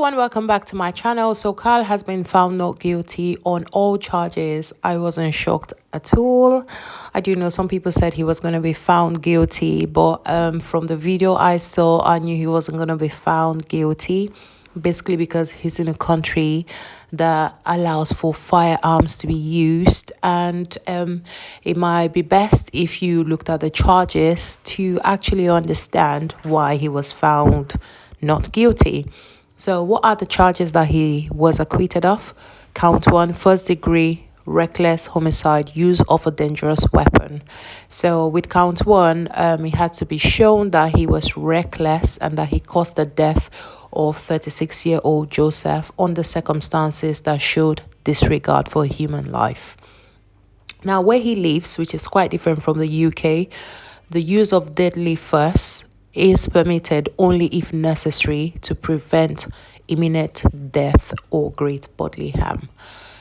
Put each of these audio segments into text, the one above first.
everyone, welcome back to my channel. So Kyle has been found not guilty on all charges. I wasn't shocked at all. I do know some people said he was going to be found guilty, but from the video I saw, I knew he wasn't going to be found guilty, basically because he's in a country that allows for firearms to be used, and it might be best if you looked at the charges to actually understand why he was found not guilty. So what are the charges that he was acquitted of? Count 1, first degree reckless homicide, use of a dangerous weapon. So with count 1, it had to be shown that he was reckless and that he caused the death of 36-year-old Joseph under circumstances that showed disregard for human life. Now, where he lives, which is quite different from the UK, the use of deadly force is permitted only if necessary to prevent imminent death or great bodily harm.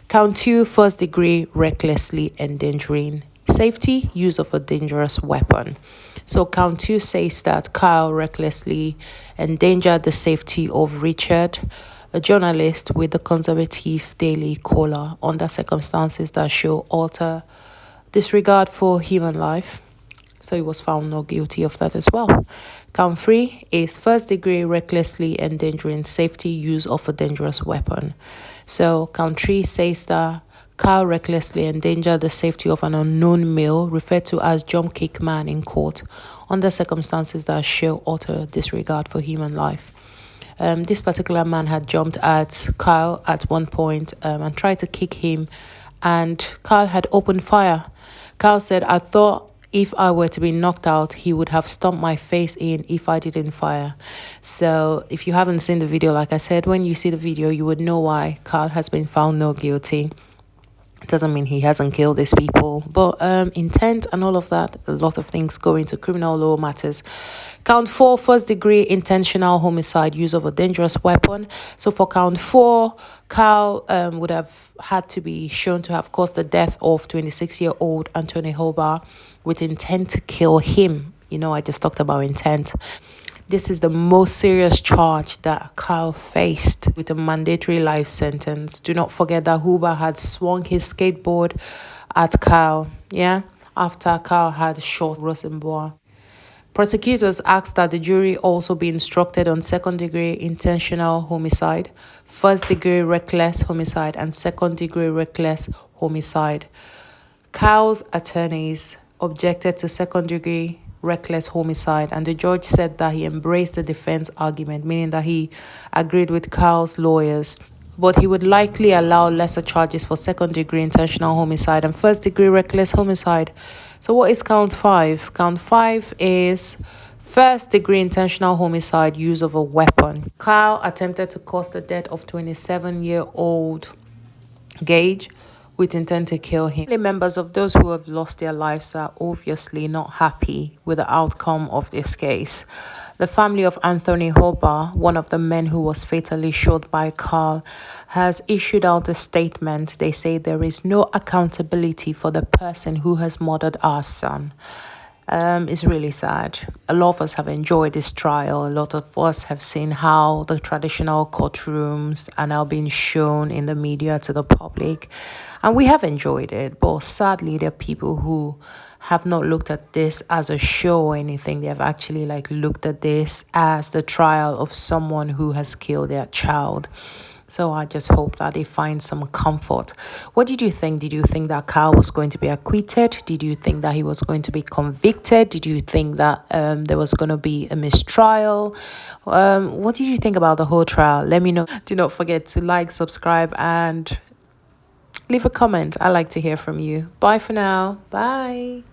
Count 2, first degree recklessly endangering safety, use of a dangerous weapon. So count 2 says that Kyle recklessly endangered the safety of Richard, a journalist with the conservative Daily Caller, under circumstances that show utter disregard for human life. So he was found not guilty of that as well. Count 3 is first degree recklessly endangering safety, use of a dangerous weapon. So count 3 says that Kyle recklessly endangered the safety of an unknown male, referred to as jump kick man in court, under circumstances that show utter disregard for human life. This particular man had jumped at Kyle at one point and tried to kick him, and Kyle had opened fire. Kyle said, "I thought if I were to be knocked out, he would have stomped my face in if I didn't fire." So if you haven't seen the video, like I said, when you see the video, you would know why Kyle has been found not guilty. It doesn't mean he hasn't killed these people, but intent and all of that, a lot of things go into criminal law matters. Count 4, first degree intentional homicide, use of a dangerous weapon. So for count 4, Kyle would have had to be shown to have caused the death of 26-year-old Anthony Hoba with intent to kill him. You know, I just talked about intent. This is the most serious charge that Kyle faced, with a mandatory life sentence. Do not forget that Huber had swung his skateboard at Kyle, after Kyle had shot Rosenbois. Prosecutors asked that the jury also be instructed on second-degree intentional homicide, first-degree reckless homicide, and second-degree reckless homicide. Kyle's attorneys objected to second-degree reckless homicide, and the judge said that he embraced the defense argument, meaning that he agreed with Kyle's lawyers, but he would likely allow lesser charges for second-degree intentional homicide and first-degree reckless homicide. So what is count 5? Count 5 is first-degree intentional homicide, use of a weapon. Kyle attempted to cause the death of 27-year-old Gage with intent to kill him. The members of those who have lost their lives are obviously not happy with the outcome of this case. The family of Anthony Hoba, one of the men who was fatally shot by Kyle, has issued out a statement. They say there is no accountability for the person who has murdered our son. It's really sad. A lot of us have enjoyed this trial. A lot of us have seen how the traditional courtrooms are now being shown in the media to the public, and we have enjoyed it. But sadly, there are people who have not looked at this as a show or anything. They have actually looked at this as the trial of someone who has killed their child. So I just hope that they find some comfort. What did you think? Did you think that Kyle was going to be acquitted? Did you think that he was going to be convicted? Did you think that there was going to be a mistrial? What did you think about the whole trial? Let me know. Do not forget to like, subscribe, and leave a comment. I like to hear from you. Bye for now. Bye.